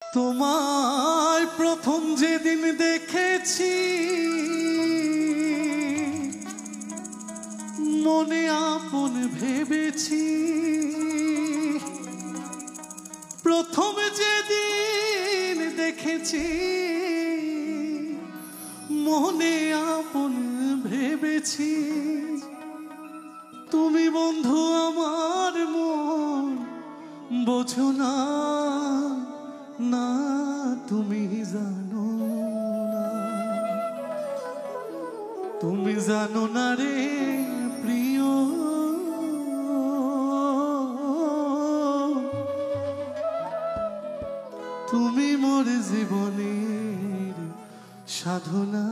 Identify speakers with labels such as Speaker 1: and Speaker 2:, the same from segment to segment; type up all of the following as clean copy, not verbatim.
Speaker 1: তোমায় প্রথম যেদিন দেখেছি মনে আপন ভেবেছি, প্রথম যেদিন দেখেছি মনে আপন ভেবেছি। তুমি বন্ধু আমার মন বোঝো না, না তুমি জানো না, তুমি জানো না রে প্রিয়, তুমি মোর জীবনের সাধনা।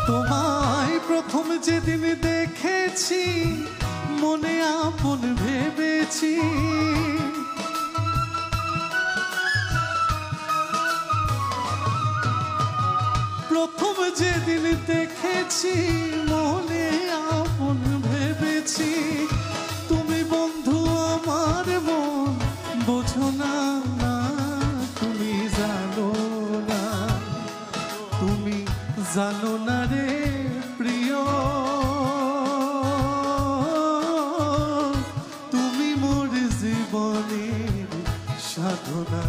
Speaker 1: তোমায় প্রথম যেদিন দেখেছি মনে আপন ভেবেছি, প্রথম যেদিন দেখেছি মনে আপন ভেবেছি। তুমি বন্ধু আমার মন বোঝো না, না তুমি জানো না, তুমি জানো না রে প্রিয়, তুমি মোর জীবনের সাধনা।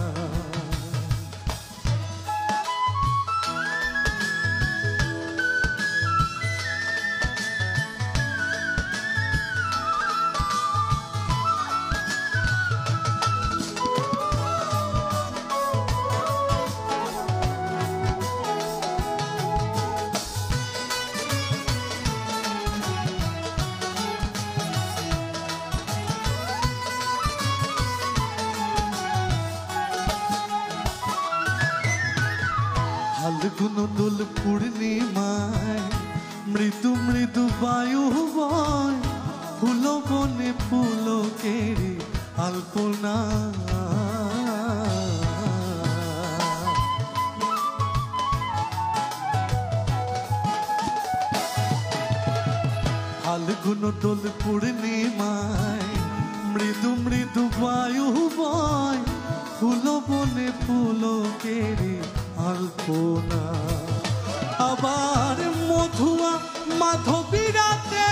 Speaker 1: ফাল্গুন দোল পূর্ণিমায় মৃদু মৃদু বায়ু বয়, ফুল বনে পুলকের আলপনা। ফাল্গুন দোল পূর্ণিমায় মৃদু মৃদু বায়ু বয়, ফুল বনে পুলকের আলপনা। আবার মধুয়া মাধবী রাতে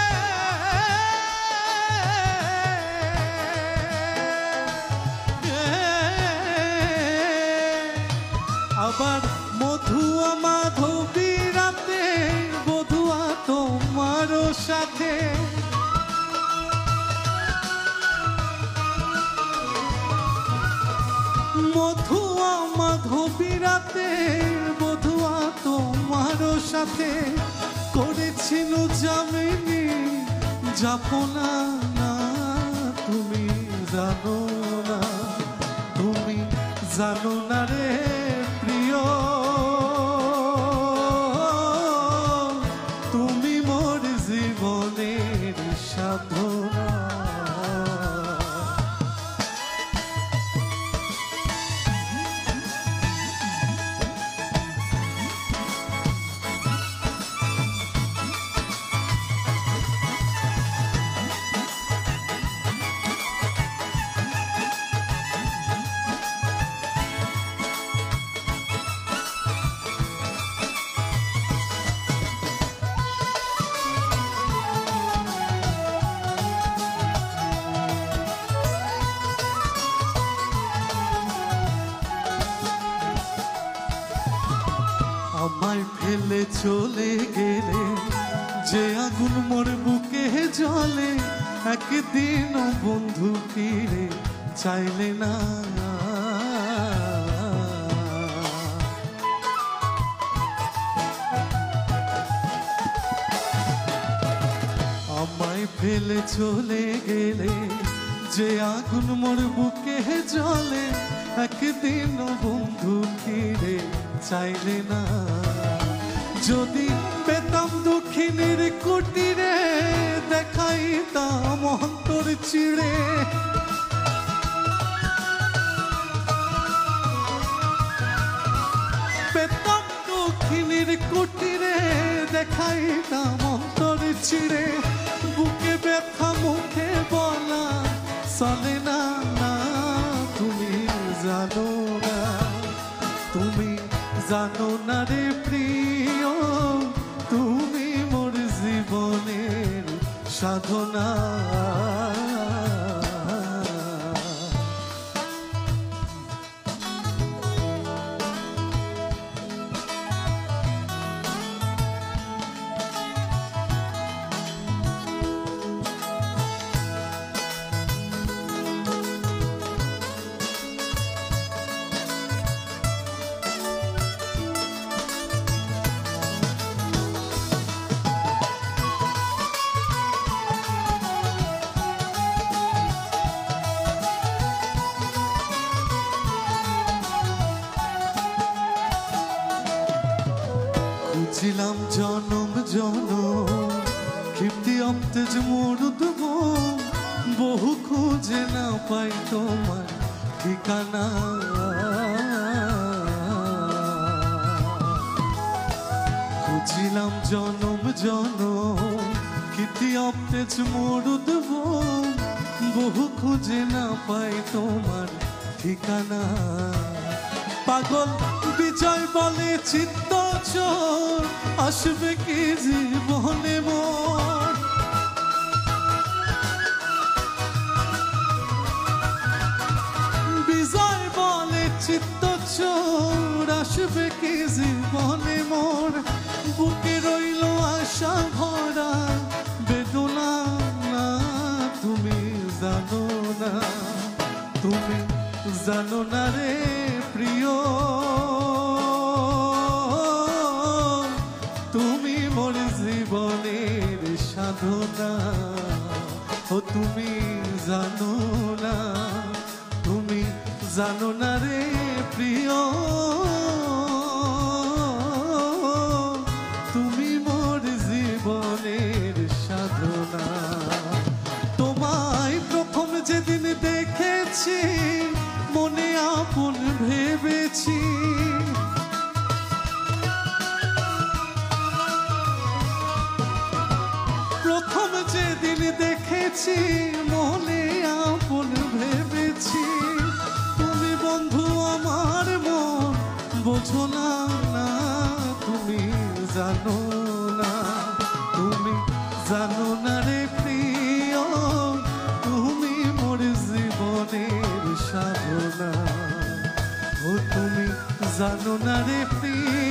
Speaker 1: আবার মধুয়া মাধবী রাতে বধুয়া তোমার সাথে। মধুয়া মাধবী রাতে বধুয়া তোমার সাথে করেছিল জামিনী যাপনা। না তুমি জানো না, তুমি জানো না রে প্রিয়, তুমি মোর জীবনের সাধনা। আমায় ফেলে চলে গেলে যে আগুন মোর বুকে জ্বলে, একদিন বন্ধু ফিরে চাইলে না। ফেলে চলে গেলে যে আগুন মোর বুকে জ্বলে, একদিন বন্ধু ফিরে চাইলে না। যদি পেতাম দক্ষিণের কুটিরে, দেখাইতাম অন্তর চিড়ে। পেতাম দক্ষিণের কুটিরে, দেখাইতাম অন্তর চিড়ে। বুকে ব্যথা মুখে বলা চলে না, না তুমি জানো না, তুমি জানো না রে প্রিয়, তুমি মোর জীবনের সাধনা। ছিলাম জনম জনম ক্ষিপ্তি অপ্তেজ মরুদব, বহু খুঁজে না পাই তোমার ঠিকানা। খুঁজিলাম জনম জনম ক্ষিপ্তি অপ্তেজ মরুদব, বহু খুঁজে না পাই তোমার ঠিকানা। পাগল বিজয় বলে চিত্ত চোর, আসবে কি জীবনে মোর। বিজয় বলে চিত্ত চোর, আসবে কি জীবনে মোর। বুকে রইল আশা ভরা বেদনা, না তুমি জানো না, তুমি জানো না রে প্রিয়, তুমি মোর জীবনের সাধনা। ও তুমি জানো না, তুমি জানো না রে প্রিয়, তুমি মোর জীবনের সাধনা। তোমায় প্রথম যেদিন দেখেছি, মনে আপন ভেবেছি। প্রথম যেদিন দেখেছি, মনে আপন ভেবেছি। তুমি বন্ধু আমার মন বোঝো না, না তুমি জানো না, তুমি জানো না রে প্রিয়, তুমি মোর জীবনের সাধনা। ও তুমি জানো না রে প্রিয়,